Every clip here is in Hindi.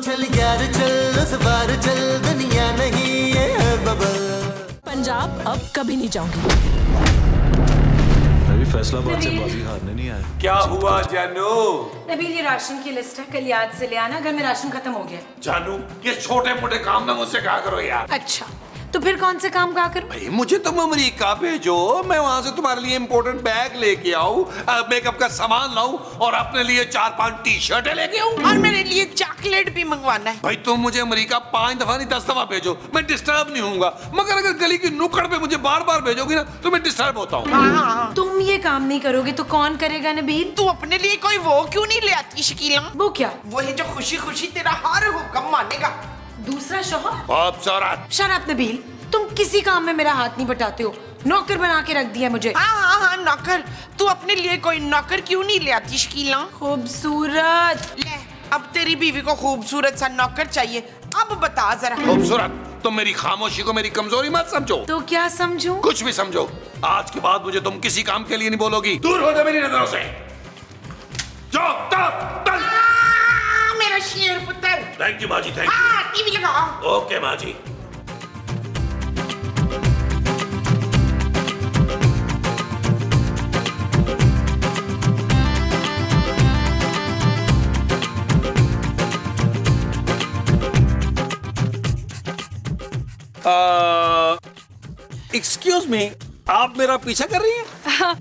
चल यार चल, उस बार चल, दुनिया नहीं ये है बबल। पंजाब अब कभी नहीं जाऊंगी। अभी फैसलाबाद से बाजी हारने नहीं आया। क्या हुआ जानू? नबील, ये राशन की लिस्ट है, कल याद से ले आना, घर में राशन खत्म हो गया। जानू ये छोटे मोटे काम ना मुझसे कहा करो यार। अच्छा, तो फिर कौन से काम कहा करूं? भाई मुझे तुम अमेरिका भेजो, मैं वहां से तुम्हारे लिए इम्पोर्टेंट बैग लेके आऊं, मेकअप का सामान लाऊं और अपने लिए 4-5 टी-शर्टें लेके आऊं। और मेरे लिए चॉकलेट भी मंगवाना है। भाई तुम मुझे अमेरिका 5 दफा नहीं 10 दफा भेजो, मैं डिस्टर्ब नहीं होऊंगा। मगर अगर गली की नुक्कड़ पे मुझे बार बार भेजोगी ना तो मैं डिस्टर्ब होता हूँ। हाँ, तुम ये काम नहीं करोगे तो कौन करेगा नबील? तू अपने लिए कोई वो क्यों नहीं ले आती शकीला? वो क्या? वो है जो खुशी खुशी तेरा हर हुक्म मानेगा। दूसरा शौहर? खूबसूरत। शराब नबील, तुम किसी काम में मेरा हाथ नहीं बटाते हो। नौकर बना के रख दिया मुझे। हाँ नौकर। तू अपने लिए कोई नौकर क्यों नहीं ले आती शकीला? खूबसूरत। ले, अब तेरी बीवी को खूबसूरत सा नौकर चाहिए। अब बता जरा। खूबसूरत, तुम मेरी खामोशी को मेरी कमजोरी मत समझो। तो क्या समझूं? कुछ भी समझो, आज के बाद मुझे तुम किसी काम के लिए नहीं बोलोगी। दूर हो जा मेरी नजरों से। जाओ, चल। मेरा शेर पुत्र। थैंक यू माजी, थैंक टीवी लगा। यू। ओके माजी। एक्सक्यूज मी, आप मेरा पीछा कर रही हैं?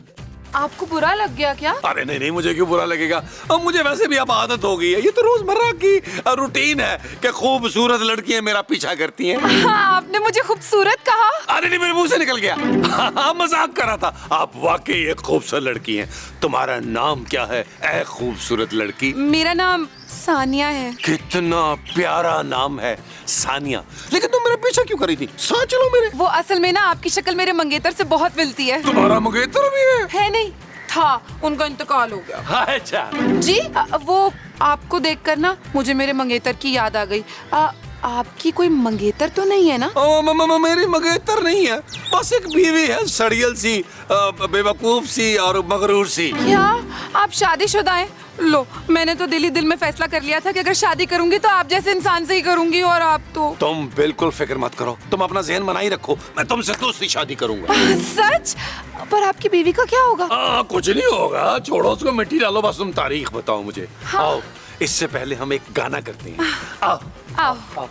आपको बुरा लग गया क्या? अरे नहीं नहीं, मुझे क्यों बुरा लगेगा। अब मुझे वैसे भी अब आदत हो गई है, ये तो रोजमर्रा की रूटीन है कि खूबसूरत लड़कियां मेरा पीछा करती हैं। हाँ, आपने मुझे खूबसूरत कहा। अरे नहीं, मेरे मुंह से निकल गया। हाँ, मजाक कर रहा था। आप वाकई एक खूबसूरत लड़की हैं। तुम्हारा नाम क्या है ऐ खूबसूरत लड़की? मेरा नाम सानिया है। कितना प्यारा नाम है, सानिया। लेकिन तुम मेरा पीछा क्यों करी थी? साथ चलो मेरे। वो असल में ना आपकी शक्ल मेरे मंगेतर से बहुत मिलती है। तुम्हारा मंगेतर भी है नहीं था, उनका इंतकाल हो गया। अच्छा जी, वो आपको देखकर ना मुझे मेरे मंगेतर की याद आ गई। आपकी कोई मंगेतर तो नहीं है ना? मेरी मंगेतर नहीं है, बस एक बीवी है, सड़ियल सी, बेवकूफ सी और मगरूर सी। क्या आप शादीशुदा हैं? लो, मैंने तो दिल ही दिल में फैसला कर लिया था कि अगर शादी करूंगी तो आप जैसे इंसान से ही करूंगी, और आप तो। तुम बिल्कुल फिक्र मत करो, तुम अपना जहन बनाई रखो, मैं तुमसे दूसरी शादी करूंगा। सच? पर आपकी बीवी का क्या होगा? कुछ नहीं होगा, छोड़ो उसको, मिट्टी डालो, बस तुम तारीख बताओ मुझे। हाँ। आओ, इससे पहले हम एक गाना करते हैं। आओ आओ।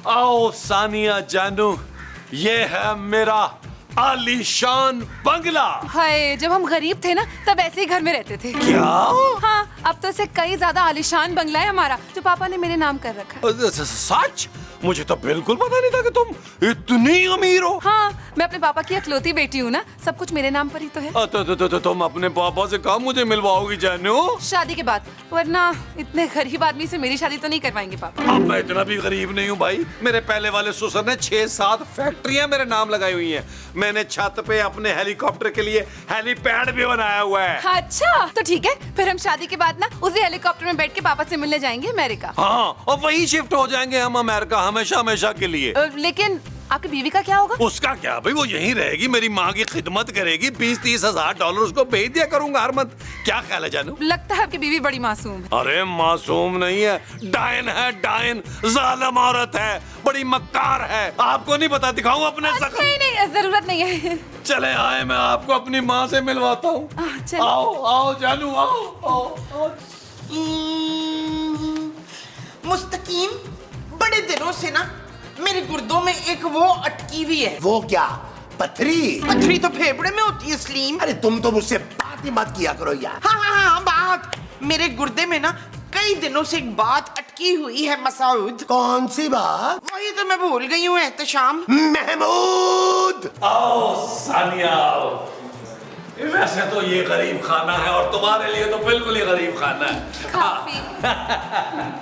आओ सानिया जानू, ये है मेरा आलीशान बंगला। हाय, जब हम गरीब थे ना तब ऐसे ही घर में रहते थे। क्या? हाँ, अब तो इससे कई ज्यादा आलीशान बंगला है हमारा, जो पापा ने मेरे नाम कर रखा है। सच? मुझे तो बिल्कुल पता नहीं था कि तुम इतनी अमीर हो। हाँ, मैं अपने पापा की इकलौती बेटी हूँ ना, सब कुछ मेरे नाम पर ही तो है। तो तुम अपने पापा से कहाँ मुझे मिलवाओगी जानू? शादी के बाद, वरना इतने गरीब आदमी से मेरी शादी तो नहीं करवाएंगे पापा। अब मैं इतना भी गरीब नहीं हूँ भाई। मेरे पहले वाले ससुर ने 6-7 फैक्ट्रियां मेरे नाम लगाई हुई हैं। मैंने छत पे अपने हेलीकॉप्टर के लिए हेलीपैड भी बनाया हुआ है। अच्छा, तो ठीक है, फिर हम शादी के बाद ना उसी हेलीकॉप्टर में बैठ के पापा से मिलने जाएंगे अमेरिका। हाँ, और वही शिफ्ट हो जाएंगे हम अमेरिका, हमेशा हमेशा के लिए। लेकिन आपकी बीवी का क्या होगा? उसका क्या भाई, वो यहीं रहेगी, मेरी माँ की खिदमत करेगी, 20-30 हजार डॉलर उसको भेज दिया करूंगा हर मंथ। क्या ख्याल है जानू? लगता है आपकी बीवी बड़ी मासूम है। अरे मासूम नहीं है, डायन है, डायन, जालिम औरत है, बड़ी मक्कार है। आपको नहीं पता? दिखाऊं अपने शकल? नहीं, जरूरत नहीं है। चले आए, मैं आपको अपनी माँ से मिलवाता हूँ। आओ आओ जानू, आओ। मुस्तकीम, बड़े दिनों से ना मेरे गुर्दों में एक वो अटकी हुई है। वो क्या? पथरी? पथरी तो फेफड़े में होती है सलीम। अरे तुम तो मुझसे बात ही मत किया करो यार। हाँ, बात। मेरे गुर्दे में ना कई दिनों से एक बात अटकी हुई है मसूद। कौन सी बात? वही तो मैं भूल गई हूँ एहतशाम। महमूद, आओ सानिया आओ। वैसे तो ये गरीब खाना है और तुम्हारे लिए तो बिल्कुल ही गरीब खाना है। काफी।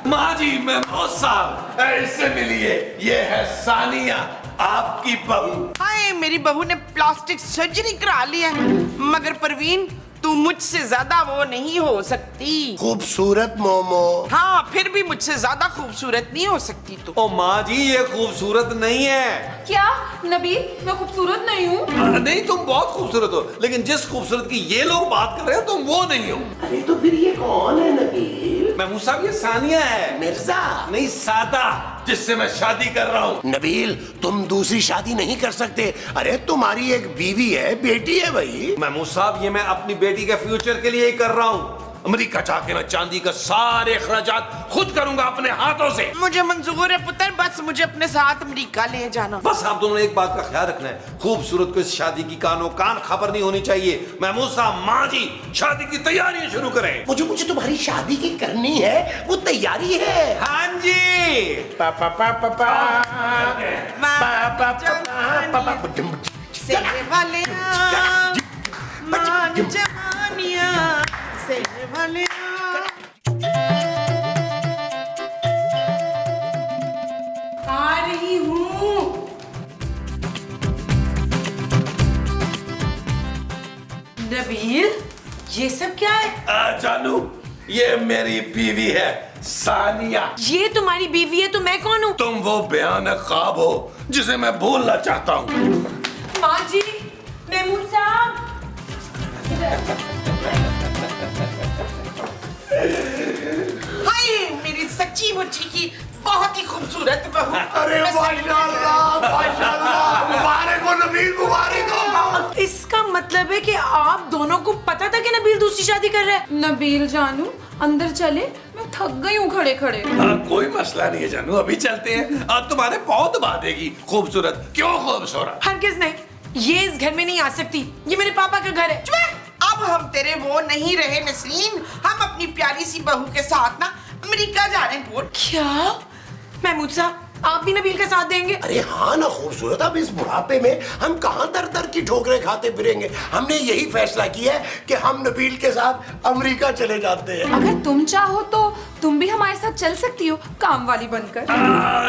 माँ जी महमूद साहब इससे मिलिए, ये है सानिया आपकी बहू। हाय, मेरी बहू ने प्लास्टिक सर्जरी करा ली है, मगर परवीन तू मुझसे ज्यादा वो नहीं हो सकती। खूबसूरत मोमो। हाँ, फिर भी मुझसे ज्यादा खूबसूरत नहीं हो सकती तू। ओ माँ जी ये खूबसूरत नहीं है। क्या नबील, मैं खूबसूरत नहीं हूँ? नहीं तुम बहुत खूबसूरत हो, लेकिन जिस खूबसूरत की ये लोग बात कर रहे हो तुम वो नहीं हो। अरे तो फिर ये कौन है नबील? महमूद साहब ये सानिया है। मिर्जा। नहीं सादा, जिससे मैं शादी कर रहा हूँ। नबील तुम दूसरी शादी नहीं कर सकते। अरे तुम्हारी एक बीवी है, बेटी है भाई। महमूद साहब ये मैं अपनी बेटी के फ्यूचर के लिए ही कर रहा हूँ। अमेरिका जाके मैं चांदी का सारे अखराजात खुद करूंगा अपने हाथों से। मुझे मंजूर है पुत्र, बस मुझे अपने साथ अमेरिका ले जाना। बस आप दोनों ने एक बात का ख्याल रखना है, खूबसूरत को इस शादी की कानो कान खबर नहीं होनी चाहिए। महमूद साहब माँ जी शादी की तैयारी शुरू करें। मुझे तुम्हारी शादी की करनी है, वो तैयारी है। हाँ जी। पापा पापा सेरे वाले मान जवानिया, सेरे वाले आ रही हूँ। नबील, ये सब क्या है? जानू ये मेरी बीवी है सानिया। ये तुम्हारी बीवी है तो मैं कौन हूँ? तुम वो भयानक ख्वाब हो जिसे मैं भूलना चाहता हूँ। माँ जी, महमूद साहब। हाय, मेरी सच्ची मुच्ची की बहुत ही खूबसूरत बहू। अरे माशाल्लाह, मुबारक हो नबील, मुबारक हो। इसका मतलब है कि आप दोनों को पता था कि नबील दूसरी शादी कर रहा है? नबील जानू अंदर चले, मैं थक गई हूँ खड़े खड़े। कोई मसला नहीं है जानू, अभी चलते हैं। तुम्हारे बहुत दबा देगी खूबसूरत। क्यों खूबसूरत? हरगिज़ नहीं, ये इस घर में नहीं आ सकती। ये मेरे पापा का घर है। अब हम तेरे वो नहीं रहे नसरीन, हम अपनी प्यारी सी बहू के साथ ना अमेरिका जा रहे हैं। क्या महमूद साहब, आप भी नबील का साथ देंगे? अरे हाँ ना खूबसूरत, अब इस बुढ़ापे में हम कहाँ दर दर की ठोकरें खाते फिरेंगे। हमने यही फैसला किया है कि हम नबील के साथ अमेरिका चले जाते हैं। अगर तुम चाहो तो तुम भी हमारे साथ चल सकती हो, काम वाली बनकर।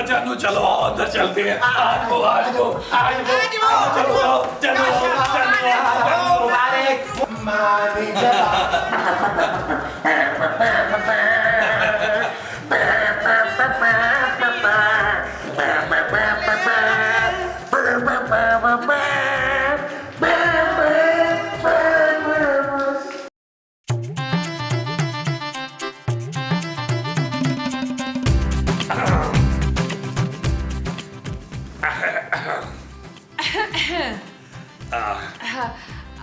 जानू चलो अंदर चलते हैं। आज वो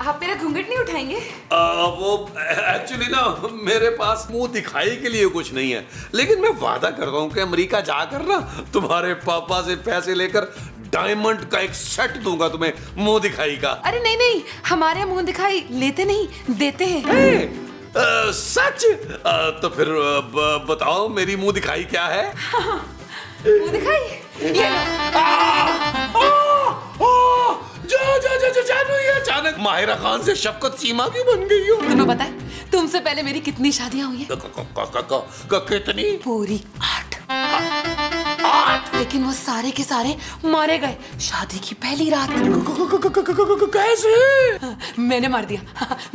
आप मेरा घूंघट नहीं उठाएंगे? वो एक्चुअली ना मेरे पास मुंह दिखाई के लिए कुछ नहीं है, लेकिन मैं वादा कर रहा हूँ कि अमेरिका जाकर ना तुम्हारे पापा से पैसे लेकर डायमंड का एक सेट दूंगा तुम्हें मुंह दिखाई का। अरे नहीं नहीं, हमारे मुंह दिखाई लेते नहीं, देते हैं। सच? तो फिर बताओ मेरी मुंह दिखाई क्या है? मुंह दिखाई ये जानू ये अचानक माहिरा खान से शफकत सीमा क्यों बन गई हो? तुम्हें पता है तुमसे पहले मेरी कितनी शादियां हुई हैं? कितनी? पूरी 8। लेकिन वो सारे के सारे मारे गए शादी की पहली रात। कैसे? मैंने मार दिया,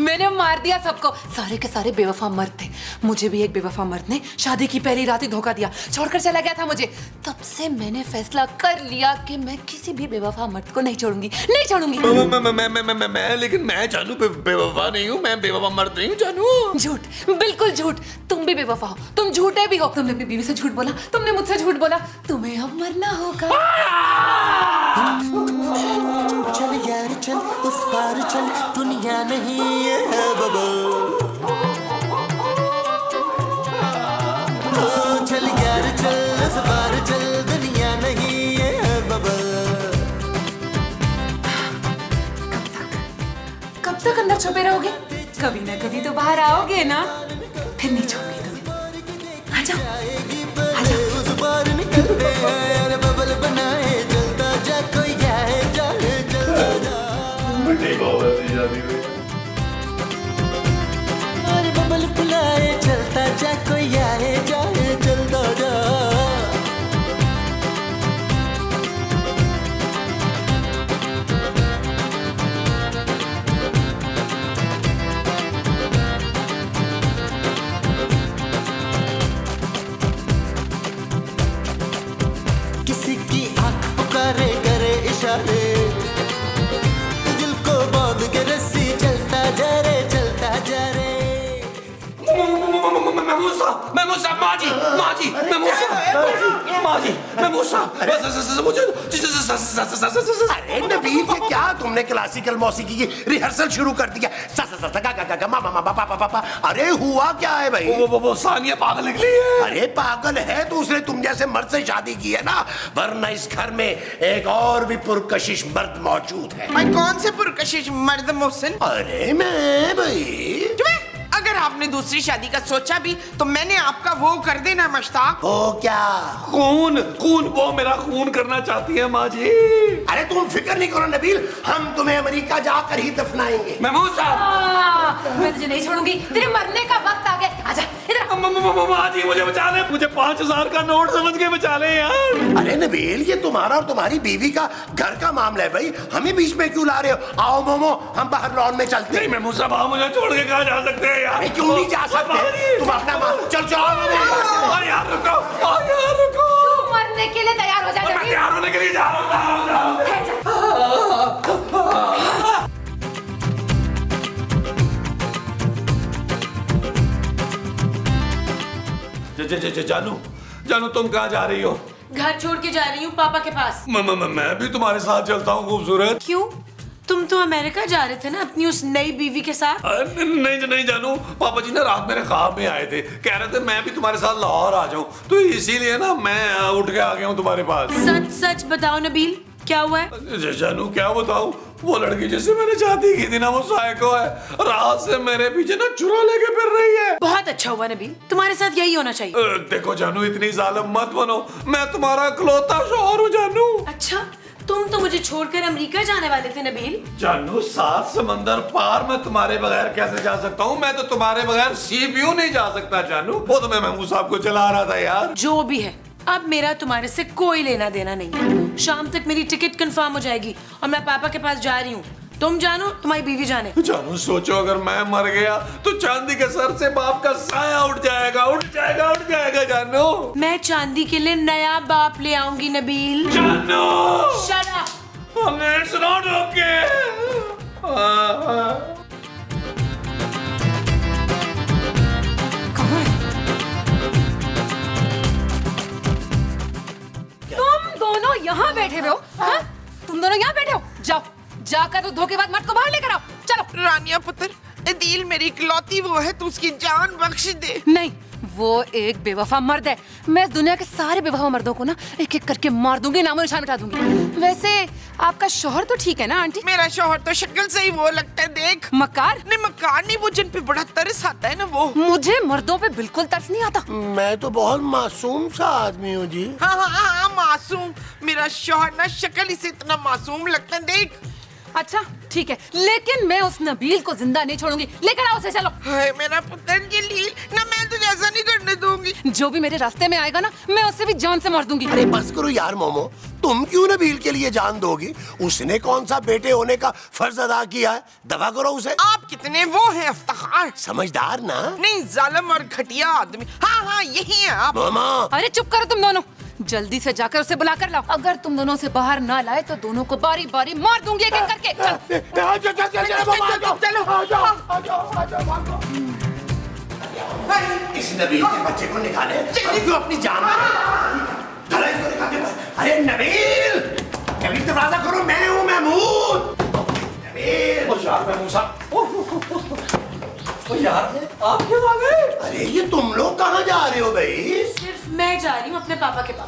मैंने मार दिया सबको। सारे के सारे बेवफा मर्द थे। मुझे भी एक बेवफा मर्द ने शादी की पहली रात ही धोखा दिया, छोड़कर चला गया था मुझे। तब से मैंने फैसला कर लिया कि मैं किसी भी बेवफा मर्द को नहीं छोड़ूंगी, नहीं छोड़ूंगी। लेकिन मैं जानू बेवफा नहीं हूँ, मैं बेवफा मर्द नहीं हूँ जानू। झूठ, बिल्कुल झूठ। तुम भी बेवफा हो, तुम झूठे भी हो। तुमने अपनी बीवी से झूठ बोला, तुमने मुझसे झूठ बोला। तुम्हें अब मरना होगा। चल यार चल, उस पार चल, दुनिया नहीं है बबल। चल यार चल, उस पार चल, दुनिया नहीं है बबल। कब तक अंदर छुपे रहोगे? कभी ना कभी तो बाहर आओगे ना, फिर नहीं छोड़ूंगी तुम्हें। आ जाओ, आ जाओ। उस पार निकलते हैं, बबल बनाए, जलता जा कोई जाए जाए जलता जा। शादी में। और बबल फुलाए चलता जा, कोई आए जाए चलता जा। किसी की आंख पुकारे करे इशारे, दिल को बांध के रस्सी चलता जा रे, चलता जा रे। महमूद साहब, अरे नबील, ये क्या तुमने क्लासिकल मौसीकी की रिहर्सल शुरू कर दिया? सा सा सा गा गा गा गा मा मा मा पा पा पा पा। अरे हुआ क्या है भाई? वो सानिया पागल निकली है। अरे पागल है तो उसने तुम जैसे मर्द से शादी की है ना, वरना इस घर में एक और भी पुरकशिश मर्द मौजूद है। भाई कौन से पुरकशिश मर्द मोहसिन? अरे मैं भाई, अगर आपने दूसरी शादी का सोचा भी तो मैंने आपका वो कर देना मुश्ताक। वो क्या? खून वो मेरा खून करना चाहती है माँ जी। अरे तुम फिक्र नहीं करो नबील, हम तुम्हें अमेरिका जाकर ही दफनाएंगे। महमूद साहब, मैं तुझे नहीं छोड़ूंगी, तेरे मरने का वक्त आ गया। आजा इधर। माँ जी मुझे बचा ले, मुझे 5000 का नोट समझ के बचा ले यार। अरे नबील, ये तुम्हारा और तुम्हारी बीवी का घर का मामला है भाई, हमें बीच में क्यों ला रहे हो? आओ मोमो, हम बाहर लॉन में चलते हैं। महमूद साहब, आप मुझे छोड़ के कहाँ जा सकते हैं यार? अरे क्यों नहीं जा सकते? तुम अपना चल चलो यार रुको, यार रुको। तू मरने के लिए तैयार हो जा मैं जल्दी। तैयार होने के लिए जा रहा हूँ। जानू तुम कहाँ जा रही हो? घर छोड़ के जा रही हूँ पापा के पास। मैं भी तुम्हारे साथ चलता हूँ खूबसूरत। क्यों? तुम तो अमेरिका जा रहे थे ना अपनी उस नई बीवी के साथ। नहीं जानू, पापा जी ना रात मेरे ख्वाब में आए थे, कह रहे थे मैं भी तुम्हारे साथ लाहौर आ जाऊं, तो इसीलिए ना मैं उठ के आ गया हूँ तुम्हारे पास। सच सच बताओ नबील, क्या हुआ है? जानू क्या बताऊं, वो लड़की जिससे मैंने शादी की थी ना, वो साइको है, रात से मेरे पीछे ना चुरा लेके फिर रही है। बहुत अच्छा हुआ नबील, तुम्हारे साथ यही होना चाहिए। देखो जानू, इतनी जालिम मत बनो, मैं तुम्हारा इकलौता शौहर हूँ जानू। अच्छा, तुम तो मुझे छोड़कर अमेरिका जाने वाले थे नबील। जानू, 7 समंदर पार मैं तुम्हारे बगैर कैसे जा सकता हूँ? मैं तो तुम्हारे बगैर CPU नहीं जा सकता जानू। वो तो मैं महमूद साहब को चला रहा था यार। जो भी है, अब मेरा तुम्हारे से कोई लेना देना नहीं है। शाम तक मेरी टिकट कंफर्म हो जाएगी और मैं पापा के पास जा रही हूँ। तुम जानो, तुम्हारी बीवी जाने। जानू सोचो, अगर मैं मर गया तो चांदी के सर से बाप का साया उठ जाएगा जानू। मैं चांदी के लिए नया बाप ले आऊंगी नबील। जानू, Shut up! It's not okay. कहाँ है? तुम दोनों यहाँ बैठे हुए हो? हाँ? तुम दोनों यहाँ बैठे हो? जाओ, जाकर तो धोखेबाज मर्द को बाहर लेकर आओ। चलो। रानिया पुत्र, अदील मेरी इकलौती वो है, तू उसकी जान बख्श दे। नहीं, वो एक बेवफा मर्द है। मैं इस दुनिया के सारे बेवफा मर्दों को ना एक एक करके मार दूंगी, नामो निशान मिटा दूंगी। वैसे आपका शौहर तो ठीक है ना आंटी? मेरा शौहर तो शक्ल से ही वो लगता है, देख। मक्कार? नहीं मक्कार नहीं, वो जिन पे बड़ा तरस आता है ना वो। मुझे मर्दों पे बिल्कुल तरस नहीं आता। मैं तो बहुत मासूम सा आदमी हूँ जी। हाँ, मासूम। मेरा शौहर ना शक्ल ही से इतना मासूम लगता है, देख। अच्छा ठीक है, लेकिन मैं उस नबील को जिंदा नहीं छोड़ूंगी। लेकर आओ उसे, चलो। हाय मेरा पुत्र जलील, ना मैं तुझे ऐसा नहीं करने दूंगी। जो भी मेरे रास्ते में आएगा ना, मैं उससे भी जान से मार दूंगी। अरे बस करो यार मोमो, तुम क्यों नबील के लिए जान दोगी? उसने कौन सा बेटे होने का फर्ज अदा किया है? दफा करो उसे। आप कितने वो हैं अफ्तार। समझदार ना? नहीं, जालिम और घटिया आदमी। हाँ, यही है आप। मामा, अरे चुप करो तुम दोनों, जल्दी से जाकर उसे बुला कर लाओ। अगर तुम दोनों से बाहर ना लाए तो दोनों को बारी बारी मार दूंगी एक एक करके। इस नबील के बच्चे को निकाले, क्यों अपनी जान चलो इसको निकाल दे। अरे नबील, नबील दरवाजा करो, मैं हूँ महमूद। नबील, यार आप क्यों आ गए? अरे ये तुम लोग कहाँ जा रहे हो भाई? सिर्फ मैं जा रही हूँ अपने पापा के पास।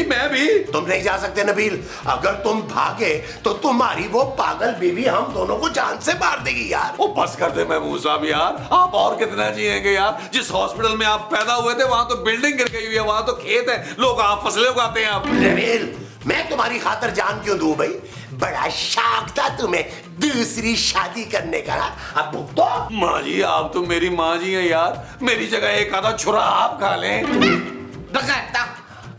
मैं भी। तुम नहीं जा सकते नबील, अगर तुम भागे तो तुम्हारी वो पागल बीवी हम दोनों को जान से मार देगी यार। वो बस कर दे महमूद साहब यार, आप और कितना जिएंगे यार? जिस हॉस्पिटल में आप पैदा हुए थे वहाँ तो बिल्डिंग गिर गई हुई है, वहाँ तो खेत है, लोग आप फसलें उगाते हैं। आप नबील, मैं तुम्हारी खातर जान क्यों दूं भाई? बड़ा शौक था तुम्हें दूसरी शादी करने का। अब भुगतो। माँ जी आप तो मेरी माँ जी हैं यार, मेरी जगह एक आधा छुरा आप खा लें। बगैरता,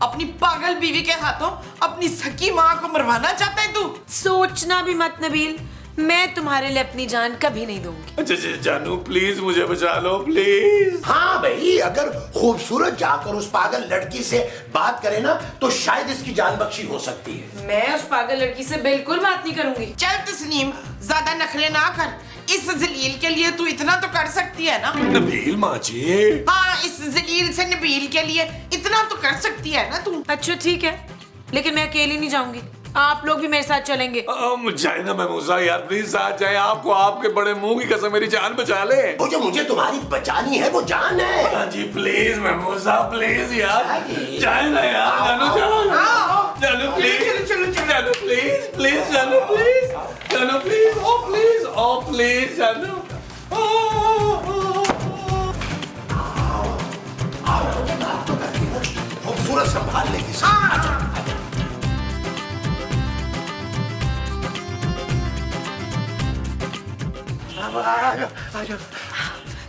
अपनी पागल बीवी के हाथों अपनी सकी माँ को मरवाना चाहता है तू? सोचना भी मत नबील, मैं तुम्हारे लिए अपनी जान कभी नहीं दूंगी। अच्छा जानू प्लीज मुझे बचा लो प्लीज। हाँ भाई, अगर खूबसूरत जाकर उस पागल लड़की से बात करे ना तो शायद इसकी जान बख्शी हो सकती है। मैं उस पागल लड़की से बिल्कुल बात नहीं करूंगी। चल तस्नीम, ज्यादा नखरे ना कर। इस जलील के लिए तू इतना तो कर सकती है ना? नबील माँ जी। हाँ, इस जलील से नबील के लिए इतना तो कर सकती है ना तू? अच्छा ठीक है, लेकिन मैं अकेली नहीं जाऊंगी, आप लोग भी मेरे साथ चलेंगे। जाए ना महमूजा यार, प्लीज साथ जाए। आपको आपके बड़े मुंह की कसम मेरी जान बचा ले। वो जो मुझे तुम्हारी बचानी है वो जान है। हाँ जी प्लीज महमूजा प्लीज यार, जाए ना यार। जानू जानू प्लीज, जानू प्लीज प्लीज, जानू प्लीज, जानू प्लीज, ओ प्लीज, ओ प्लीज जानू। खूबसूरत संभाल लेगी।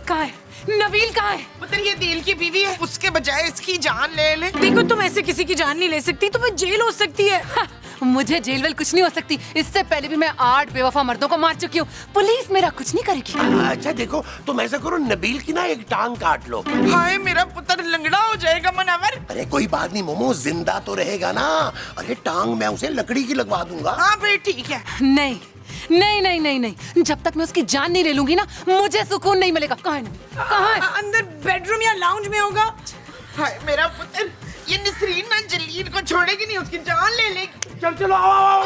कहाँ है नबील? कहाँ है? पुत्र ये दिल की बीवी है, उसके बजाय इसकी जान ले ले। देखो तुम ऐसे किसी की जान नहीं ले सकती, तुम्हें जेल हो सकती है। हाँ, मुझे जेल वेल कुछ नहीं हो सकती। इससे पहले भी मैं 8 बेवफा मर्दों को मार चुकी हूँ। पुलिस मेरा कुछ नहीं करेगी। अच्छा देखो, तुम ऐसा करो, नबील की ना एक टांग काट लो। हाय मेरा पुत्र लंगड़ा हो जाएगा मुनव्वर। अरे कोई बात नहीं मोमो, जिंदा तो रहेगा ना। अरे टांग मैं उसे लकड़ी की लगवा दूंगा। हाँ भाई ठीक है। नहीं नहीं नहीं नहीं नहीं, जब तक मैं उसकी जान नहीं ले लूंगी ना मुझे सुकून नहीं मिलेगा। कहाँ है? कहाँ है? अंदर बेडरूम या लाउंज में होगा। हाय मेरा पुत्र, ये नसरीन ना जलील को छोड़ेगी नहीं, उसकी जान ले लेगी। चल चलो, आओ आओ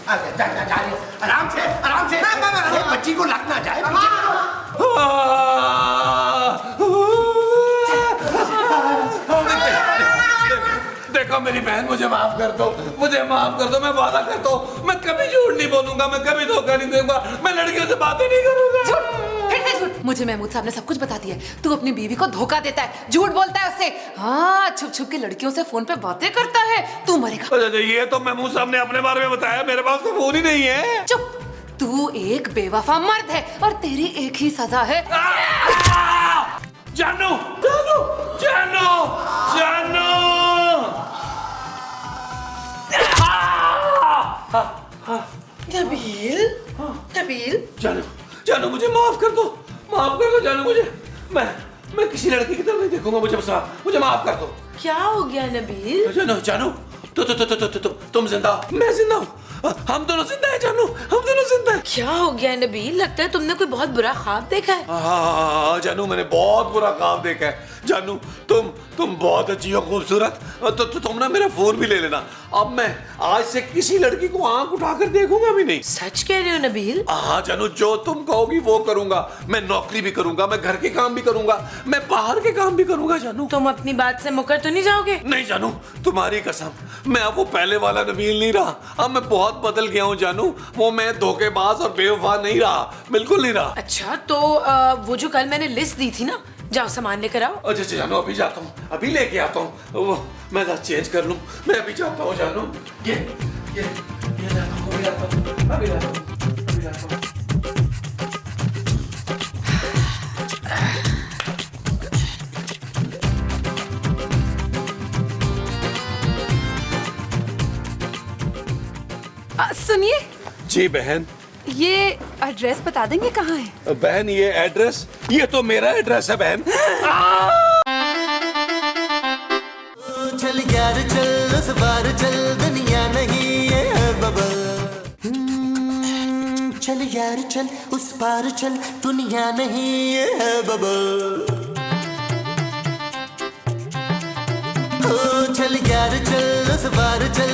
आराम से आराम से। अरे बच्ची को लग ना जाए। देखो मेरी बहन, मुझे माफ कर दो, मुझे माफ कर दो। मैं वादा करता हूँ मैं कभी झूठ नहीं बोलूंगा, मैं कभी धोखा नहीं दूंगा, मैं लड़कियों से बातें नहीं करूंगा। फिर से झूठ। मुझे महमूद साहब ने सब कुछ बता दिया है। तू अपनी बीवी को धोखा देता है, झूठ बोलता है उससे। हाँ, छुप छुप के लड़कियों से फोन पे बातें करता है। तू मरेगा। ये तो महमूद साहब ने अपने बारे में बताया, मेरे पास तो फोन ही नहीं है। चुप, तू एक बेवफा मर्द है और तेरी एक ही सजा है। जानू जानू जानू जानू। नबील, नबील, जानू जानू मुझे माफ कर दो, माफ कर दो जानू मुझे। मैं किसी लड़की की तरफ नहीं देखूंगा, मुझे माफ कर दो। क्या हो गया नबील? जानू जानू तुम जिंदा हो, मैं जिंदा हूँ, हम दोनों जिंदा है जानू, हम दोनों जिंदा है। क्या हो गया नबील? लगता है तुमने कोई बहुत बुरा ख्वाब देखा है। हाँ जानू, मैंने बहुत बुरा ख्वाब देखा है। जानू तुम बहुत अच्छी हो, खूबसूरत। तो तुम ना मेरा फोन भी ले लेना। अब मैं आज से किसी लड़की को आंख उठाकर देखूंगा भी नहीं। सच कह रहे हो नबील? हाँ जानू, जो तुम कहोगी वो करूंगा। मैं नौकरी भी करूंगा, मैं घर के काम भी करूंगा, मैं बाहर के काम भी करूंगा जानू। तुम अपनी बात से मुकर तो नहीं जाओगे? नहीं जानू, तुम्हारी कसम, मैं अब वो पहले वाला नबील नहीं रहा। अब मैं बहुत बदल गया हूँ जानू। वो मैं धोखेबाज और बेवफा नहीं रहा, बिल्कुल नहीं रहा। अच्छा तो वो जो कल मैंने लिस्ट दी थी ना, जाओ सामान लेकर आओ। अच्छा जानू, अभी जाता हूँ, अभी लेके आता हूँ। वो मैं ड्रेस चेंज कर लूँ, मैं अभी जाता हूँ जानू। ये लाता हूँ, अभी लाता हूँ, अभी लाता हूँ, अभी लाता हूँ। सुनिए जी बहन। ये एड्रेस बता देंगे कहाँ है? बहन ये एड्रेस, ये तो मेरा एड्रेस है बहन। चल यार चल उस बार चल, दुनिया नहीं ये है बबल। चल यार चल उस पार चल, दुनिया नहीं ये है बबल। चल यार चल उस बार चल,